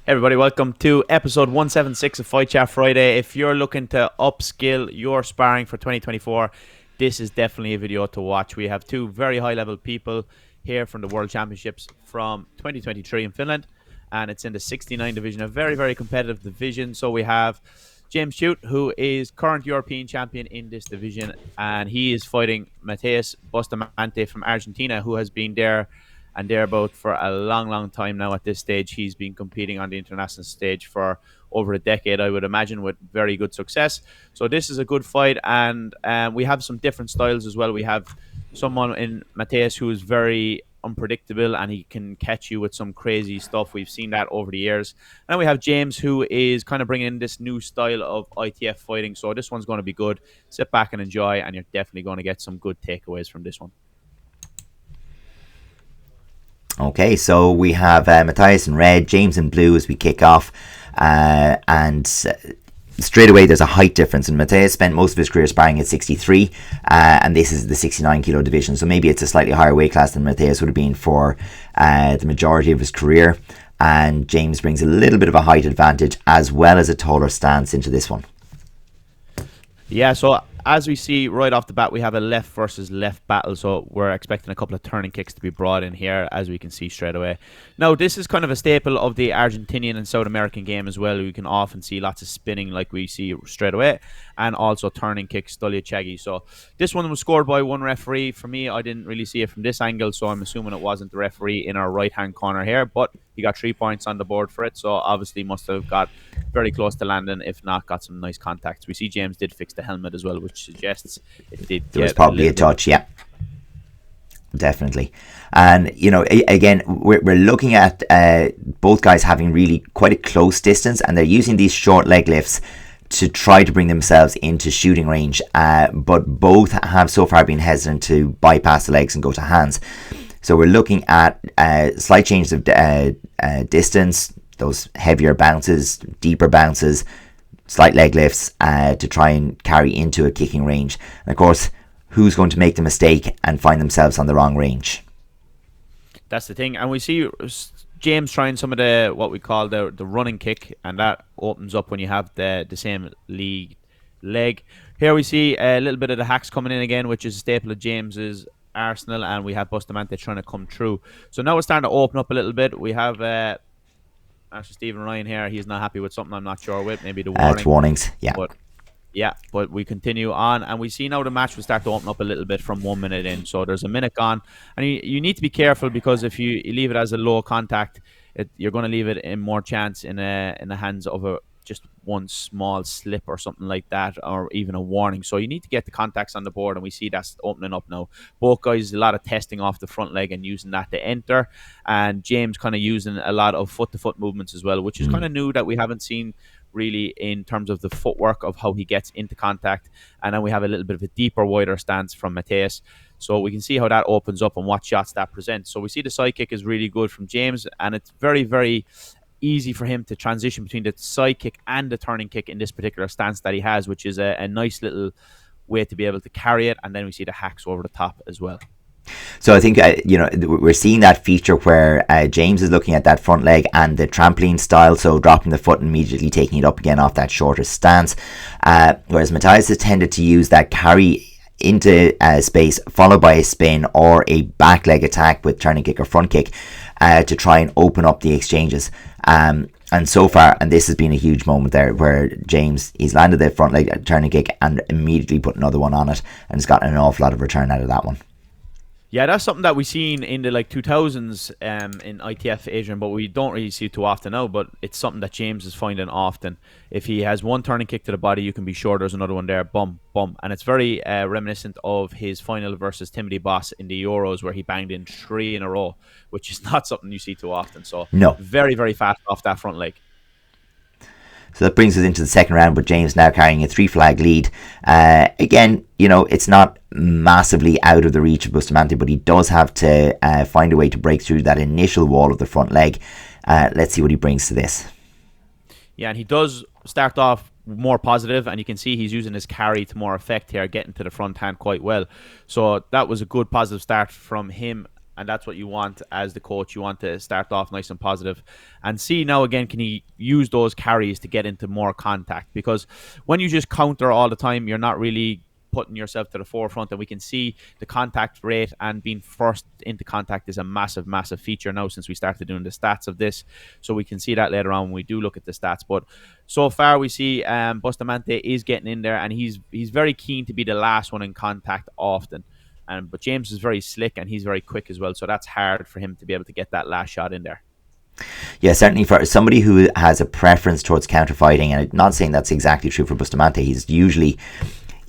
Everybody, welcome to episode 176 of Fight Chat Friday. If you're looking to upskill your sparring for 2024, this is definitely a video to watch. We have two very high-level people here from the World Championships from 2023 in Finland, and it's in the 69 division, a very, very competitive division. So we have James Tuite, who is current European champion in this division, and he is fighting Matias Bustamante from Argentina, who has been there and thereabout for a long, long time now at this stage. He's been competing on the international stage for over a decade, I would imagine, with very good success. So this is a good fight, and we have some different styles as well. We have someone in Matias who is very unpredictable, and he can catch you with some crazy stuff. We've seen that over the years. And we have James, who is kind of bringing in this new style of ITF fighting. So this one's going to be good. Sit back and enjoy, and you're definitely going to get some good takeaways from this one. Okay, so we have Matias in red, James in blue as we kick off, and straight away there's a height difference. And Matias spent most of his career sparring at 63, and this is the 69 kilo division, so maybe it's a slightly higher weight class than Matias would have been for the majority of his career. And James brings a little bit of a height advantage as well as a taller stance into this one. Yeah, so as we see right off the bat, we have a left versus left battle. So we're expecting a couple of turning kicks to be brought in here, as we can see straight away. Now, this is kind of a staple of the Argentinian and South American game as well. We can often see lots of spinning like we see straight away, and also turning kicks, Chagi. So this one was scored by one referee. For me, I didn't really see it from this angle, so I'm assuming it wasn't the referee in our right-hand corner here, but he got 3 points on the board for it, so obviously must have got very close to landing, if not got some nice contacts. We see James did fix the helmet as well, which suggests it did. There was probably a touch, yeah, definitely. And you know, again, we're looking at both guys having really quite a close distance, and they're using these short leg lifts to try to bring themselves into shooting range, but both have so far been hesitant to bypass the legs and go to hands. So we're looking at slight changes of distance, those heavier bounces, deeper bounces, slight leg lifts to try and carry into a kicking range. And of course, who's going to make the mistake and find themselves on the wrong range? That's the thing. And we see James trying some of the what we call the running kick, and that opens up when you have the same leg. Here we see a little bit of the hacks coming in again, which is a staple of James's arsenal, and we have Bustamante trying to come through. So now we're starting to open up a little bit. We have actually Stephen Ryan here. He's not happy with something, I'm not sure with, maybe the warning. It's warnings, yeah. But we continue on, and we see now the match will start to open up a little bit from 1 minute in. So there's a minute gone, and you need to be careful, because if you leave it as a low contact, you're going to leave it in more chance in the hands of just one small slip or something like that, or even a warning. So you need to get the contacts on the board, and we see that's opening up now. Both guys, a lot of testing off the front leg and using that to enter, and James kind of using a lot of foot-to-foot movements as well, which is kind of new that we haven't seen really in terms of the footwork of how he gets into contact. And then we have a little bit of a deeper, wider stance from Matias. So we can see how that opens up and what shots that presents. So we see the side kick is really good from James, and it's very, very easy for him to transition between the side kick and the turning kick in this particular stance that he has, which is a nice little way to be able to carry it. And then we see the hacks over the top as well. So I think we're seeing that feature where James is looking at that front leg and the trampoline style, so dropping the foot and immediately taking it up again off that shorter stance, whereas Matias has tended to use that carry into space followed by a spin or a back leg attack with turning kick or front kick to try and open up the exchanges. And so far, and this has been a huge moment there, where James, he's landed the front leg turning kick and immediately put another one on it, and has gotten an awful lot of return out of that one. Yeah, that's something that we've seen in the 2000s in ITF, Adrian, but we don't really see it too often now. But it's something that James is finding often. If he has one turning kick to the body, you can be sure there's another one there. Bum, bum. And it's very reminiscent of his final versus Timothy Boss in the Euros, where he banged in 3 in a row, which is not something you see too often. So no, very, very fast off that front leg. So that brings us into the second round, with James now carrying a 3-flag lead. Again, it's not massively out of the reach of Bustamante, but he does have to find a way to break through that initial wall of the front leg. Let's see what he brings to this. Yeah, and he does start off more positive, and you can see he's using his carry to more effect here, getting to the front hand quite well. So that was a good positive start from him. And that's what you want as the coach. You want to start off nice and positive and see now again, can he use those carries to get into more contact? Because when you just counter all the time, you're not really putting yourself to the forefront, and we can see the contact rate and being first into contact is a massive feature now since we started doing the stats of this. So we can see that later on when we do look at the stats. But so far we see Bustamante is getting in there, and he's very keen to be the last one in contact often. But James is very slick and he's very quick as well, so that's hard for him to be able to get that last shot in there. Yeah, certainly for somebody who has a preference towards counterfighting, and I'm not saying that's exactly true for Bustamante. He's usually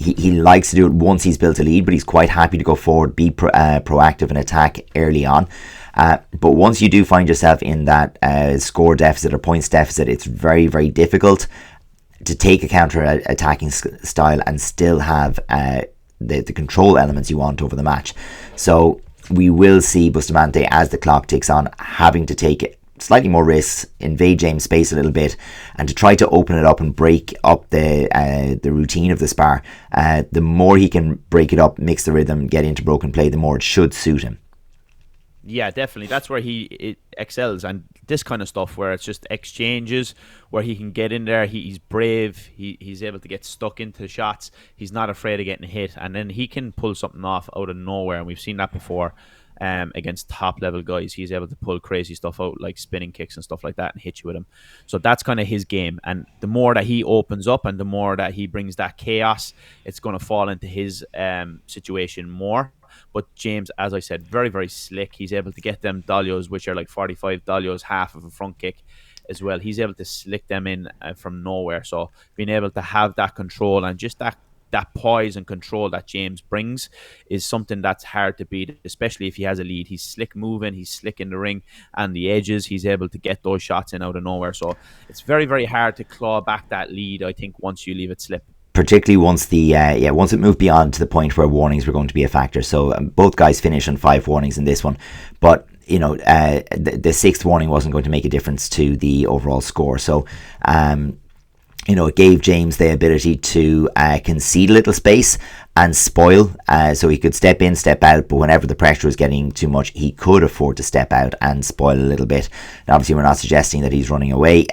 he likes to do it once he's built a lead, but he's quite happy to go forward, be proactive and attack early on. But once you do find yourself in that score deficit or points deficit, it's very, very difficult to take a counter-attacking style and still have the control elements you want over the match. So we will see Bustamante, as the clock ticks on, having to take slightly more risks, invade James' space a little bit, and to try to open it up and break up the routine of the spar. The more he can break it up, mix the rhythm, get into broken play, the more it should suit him. Yeah, definitely. That's where he excels. And this kind of stuff where it's just exchanges, where he can get in there, he's brave, he's able to get stuck into shots, he's not afraid of getting hit, and then he can pull something off out of nowhere. And we've seen that before against top level guys. He's able to pull crazy stuff out like spinning kicks and stuff like that and hit you with him. So that's kind of his game. And the more that he opens up and the more that he brings that chaos, it's going to fall into his situation more. But James, as I said, very, very slick. He's able to get them dolios, which are like 45 dolios, half of a front kick as well. He's able to slick them in from nowhere. So being able to have that control and just that poise and control that James brings is something that's hard to beat, especially if he has a lead. He's slick moving, he's slick in the ring and the edges. He's able to get those shots in out of nowhere. So it's very, very hard to claw back that lead, I think, once you leave it slip. Particularly once once it moved beyond to the point where warnings were going to be a factor. So both guys finished on 5 warnings in this one, but the 6th warning wasn't going to make a difference to the overall score. So it gave James the ability to concede a little space and spoil, so he could step in, step out, but whenever the pressure was getting too much, he could afford to step out and spoil a little bit. Now, obviously, we're not suggesting that he's running away.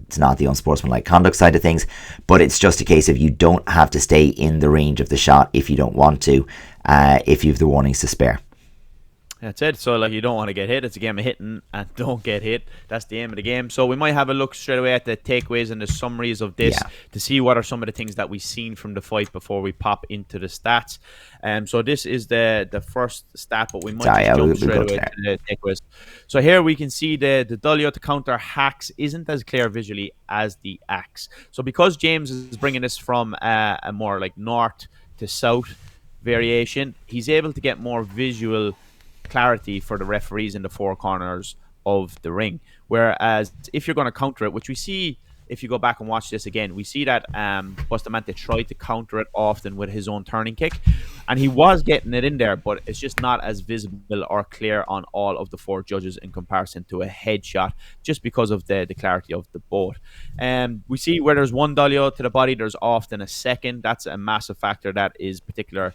It's not the unsportsmanlike conduct side of things, but it's just a case of you don't have to stay in the range of the shot if you don't want to, if you have the warnings to spare. That's it. So you don't want to get hit. It's a game of hitting and don't get hit. That's the aim of the game. So we might have a look straight away at the takeaways and the summaries of this to see what are some of the things that we've seen from the fight before we pop into the stats. So this is the first stat, but we might jump straight away to the takeaways. So here we can see the Dulio to counter hacks isn't as clear visually as the axe. So because James is bringing this from a more like north to south variation, he's able to get more visual clarity for the referees in the 4 corners of the ring. Whereas if you're going to counter it, which we see if you go back and watch this again, we see that Bustamante tried to counter it often with his own turning kick, and he was getting it in there, but it's just not as visible or clear on all of the 4 judges in comparison to a headshot, just because of the clarity of the both. We see where there's 1 dolio to the body, there's often a second. That's a massive factor that is particular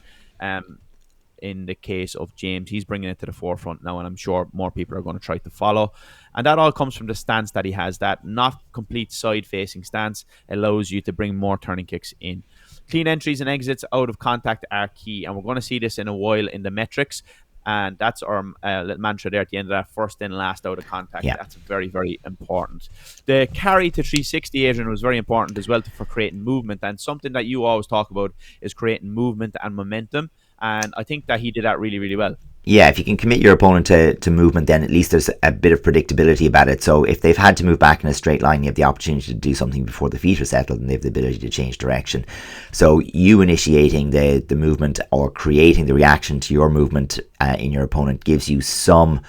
in the case of James. He's bringing it to the forefront now, and I'm sure more people are going to try to follow. And that all comes from the stance that he has. That not complete side-facing stance allows you to bring more turning kicks in. Clean entries and exits out of contact are key, and we're going to see this in a while in the metrics. And that's our little mantra there at the end of that: first in, last out of contact. Yeah. That's very, very important. The carry to 360, Adrian, was very important as well for creating movement. And something that you always talk about is creating movement and momentum. And I think that he did that really, really well. Yeah, if you can commit your opponent to movement, then at least there's a bit of predictability about it. So if they've had to move back in a straight line, you have the opportunity to do something before the feet are settled, and they have the ability to change direction. So you initiating the movement or creating the reaction to your movement in your opponent gives you some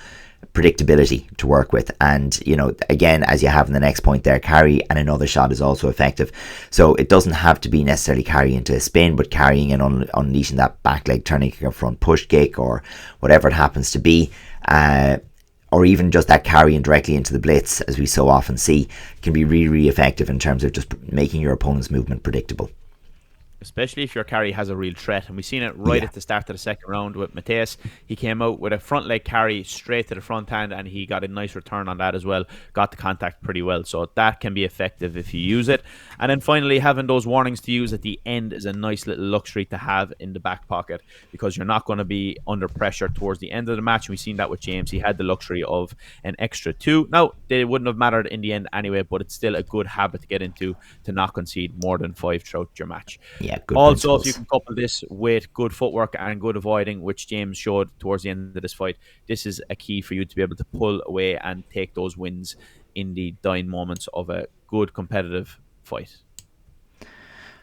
predictability to work with. And again, as you have in the next point there, carry and another shot is also effective. So it doesn't have to be necessarily carry into a spin, but carrying and unleashing that back leg turning kick or front push kick or whatever it happens to be, or even just that carrying directly into the blitz, as we so often see, can be really, really effective in terms of just making your opponent's movement predictable. especially if your carry has a real threat. And we've seen it right Yeah. at the start of the second round with Matias. He came out with a front leg carry straight to the front hand, and he got a nice return on that as well. Got the contact pretty well. So that can be effective if you use it. And then finally, having those warnings to use at the end is a nice little luxury to have in the back pocket, because you're not going to be under pressure towards the end of the match. We've seen that with James. He had the luxury of an extra two. Now, they wouldn't have mattered in the end anyway, but it's still a good habit to get into, to not concede more than 5 throughout your match. Yeah, good Also, if you principles. can couple this with good footwork and good avoiding, which James showed towards the end of this fight, this is a key for you to be able to pull away and take those wins in the dying moments of a good competitive fight.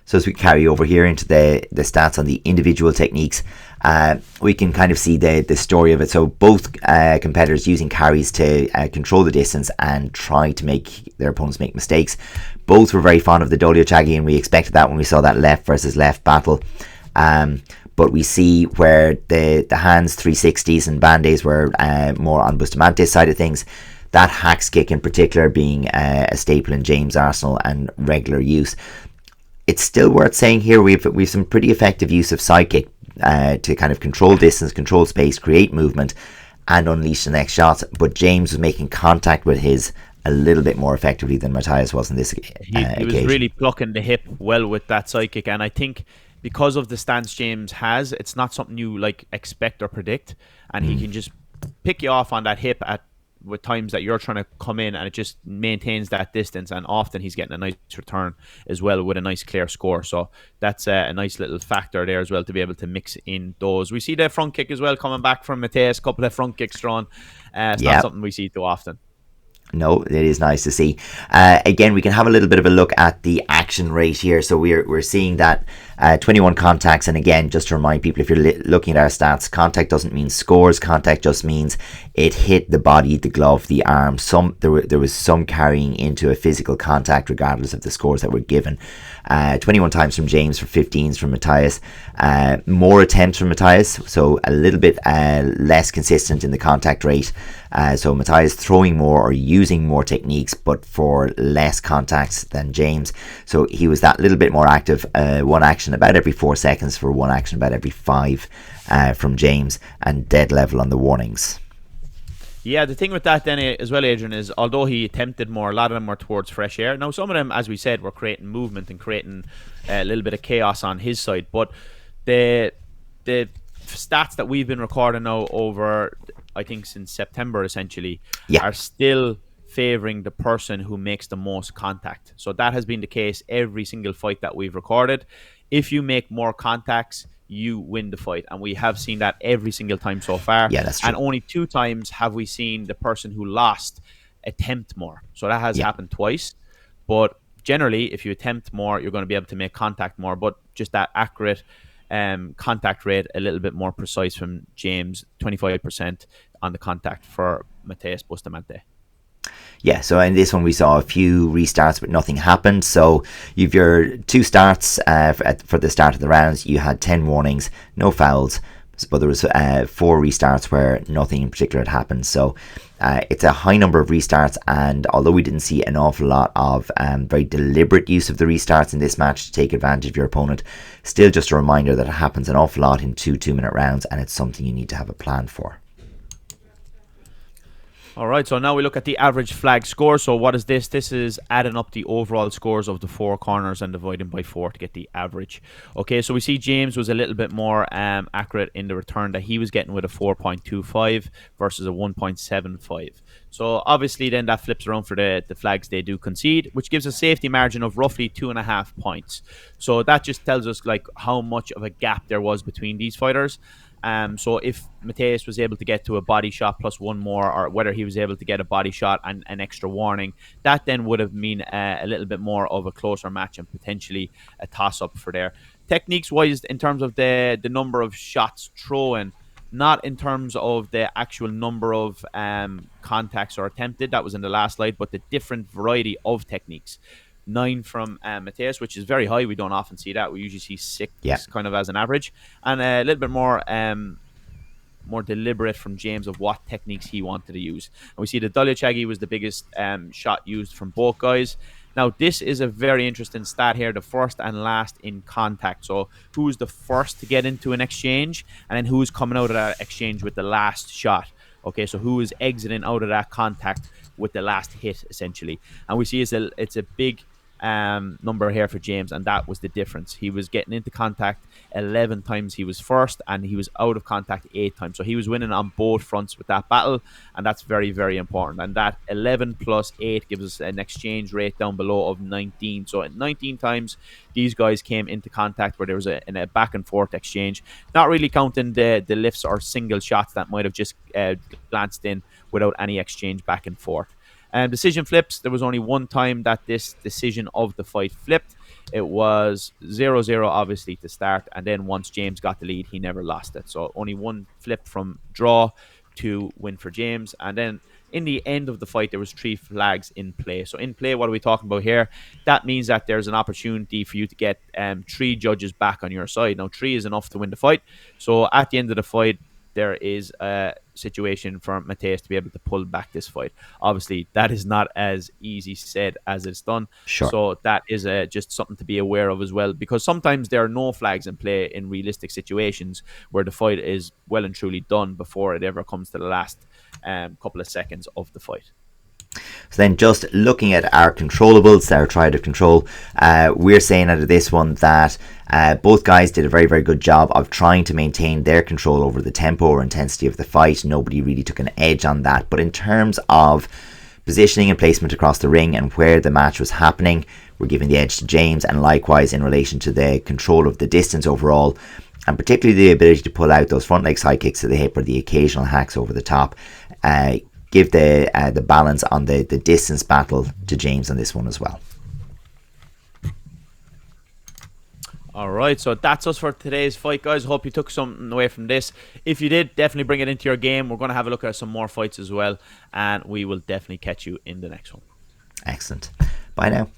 So as we carry over here into the stats on the individual techniques, we can kind of see the story of it. So both competitors using carries to control the distance and try to make their opponents make mistakes. Both were very fond of the Dolio Chagi, and we expected that when we saw that left versus left battle. But we see where the hands 360s and band-aids were more on Bustamante's side of things. That hacks kick in particular being a staple in James' arsenal and regular use. It's still worth saying here we've some pretty effective use of sidekick to kind of control distance, control space, create movement, and unleash the next shots. But James was making contact with his a little bit more effectively than Matias was in this He was really plucking the hip well with that sidekick, and I think because of the stance James has, it's not something you like expect or predict, and he can just pick you off on that hip at with times that you're trying to come in, and it just maintains that distance, and often he's getting a nice return as well with a nice clear score. So that's a nice little factor there as well to be able to mix in those. We see the front kick as well coming back from Matias, a couple of front kicks thrown. It's not something we see too often. No, it is nice to see. Again, we can have a little bit of a look at the action rate here. So we're seeing that 21 contacts, and again, just to remind people, if you're looking at our stats, contact doesn't mean scores. Contact just means it hit the body, the glove, the arm. There was some carrying into a physical contact, regardless of the scores that were given. 21 times from James, for 15s from Matias. More attempts from Matias, so a little bit less consistent in the contact rate. So Matias throwing more or using more techniques, but for less contacts than James. So he was that little bit more active. One action about every 4 seconds for one action about every 5 from James, and dead level on the warnings. Yeah, the thing with that then as well, Adrian, is although he attempted more, a lot of them were towards fresh air. Now, some of them, as we said, were creating movement and creating a little bit of chaos on his side. But the stats that we've been recording now over, I think, since September, essentially, are still favoring the person who makes the most contact. So that has been the case every single fight that we've recorded. If you make more contacts, you win the fight, and we have seen that every single time so far. Yeah, that's true. And only 2 times have we seen the person who lost attempt more. So that has happened twice. But generally, if you attempt more, you're going to be able to make contact more. But just that accurate contact rate, a little bit more precise from James, 25% on the contact for Matias Bustamante. Yeah, so in this one we saw a few restarts, but nothing happened. So you've your 2 starts for the start of the rounds. You had 10 warnings, no fouls, but there was 4 restarts where nothing in particular had happened. So it's a high number of restarts, and although we didn't see an awful lot of very deliberate use of the restarts in this match to take advantage of your opponent, still just a reminder that it happens an awful lot in 2 2-minute rounds, and it's something you need to have a plan for. All right, so now we look at the average flag score. So what is this? This is adding up the overall scores of the 4 corners and dividing by 4 to get the average. Okay, so we see James was a little bit more accurate in the return that he was getting with a 4.25 versus a 1.75. So obviously then that flips around for the flags they do concede, which gives a safety margin of roughly 2.5 points. So that just tells us like how much of a gap there was between these fighters. So if Matias was able to get to a body shot plus 1 more, or whether he was able to get a body shot and an extra warning, that then would have mean a little bit more of a closer match and potentially a toss-up for there. Techniques-wise, in terms of the number of shots thrown, not in terms of the actual number of contacts or attempted, that was in the last slide, but the different variety of techniques. 9 from Matias, which is very high. We don't often see that. We usually see 6 kind of as an average, and a little bit more deliberate from James of what techniques he wanted to use. And we see the Dolio Chagi was the biggest shot used from both guys. Now, this is a very interesting stat here, the first and last in contact. So who's the first to get into an exchange, and then who's coming out of that exchange with the last shot. Okay, so who is exiting out of that contact with the last hit, essentially. And we see it's a big number here for James, and that was the difference. He was getting into contact 11 times he was first, and he was out of contact 8 times. So he was winning on both fronts with that battle, and that's very, very important. And that 11 plus 8 gives us an exchange rate down below of 19. So at 19 times, these guys came into contact where there was a back and forth exchange, not really counting the lifts or single shots that might have just glanced in without any exchange back and forth. Decision flips, there was only one time that this decision of the fight flipped. It was 0-0, obviously, to start. And then once James got the lead, he never lost it. So only one flip from draw to win for James. And then in the end of the fight, there was 3 flags in play. So in play, what are we talking about here? That means that there's an opportunity for you to get 3 judges back on your side. Now, 3 is enough to win the fight. So at the end of the fight, there is a situation for Matias to be able to pull back this fight. Obviously, that is not as easy said as it's done. Sure. So that is just something to be aware of as well, because sometimes there are no flags in play in realistic situations where the fight is well and truly done before it ever comes to the last couple of seconds of the fight. So then just looking at our controllables, our triad of control, we're saying out of this one that both guys did a very, very good job of trying to maintain their control over the tempo or intensity of the fight. Nobody really took an edge on that. But in terms of positioning and placement across the ring and where the match was happening, we're giving the edge to James, and likewise in relation to the control of the distance overall, and particularly the ability to pull out those front leg side kicks to the hip or the occasional hacks over the top. Give the balance on the distance battle to James on this one as well. All right, so that's us for today's fight, guys. Hope you took something away from this. If you did, definitely bring it into your game. We're going to have a look at some more fights as well, and we will definitely catch you in the next one. Excellent. Bye now.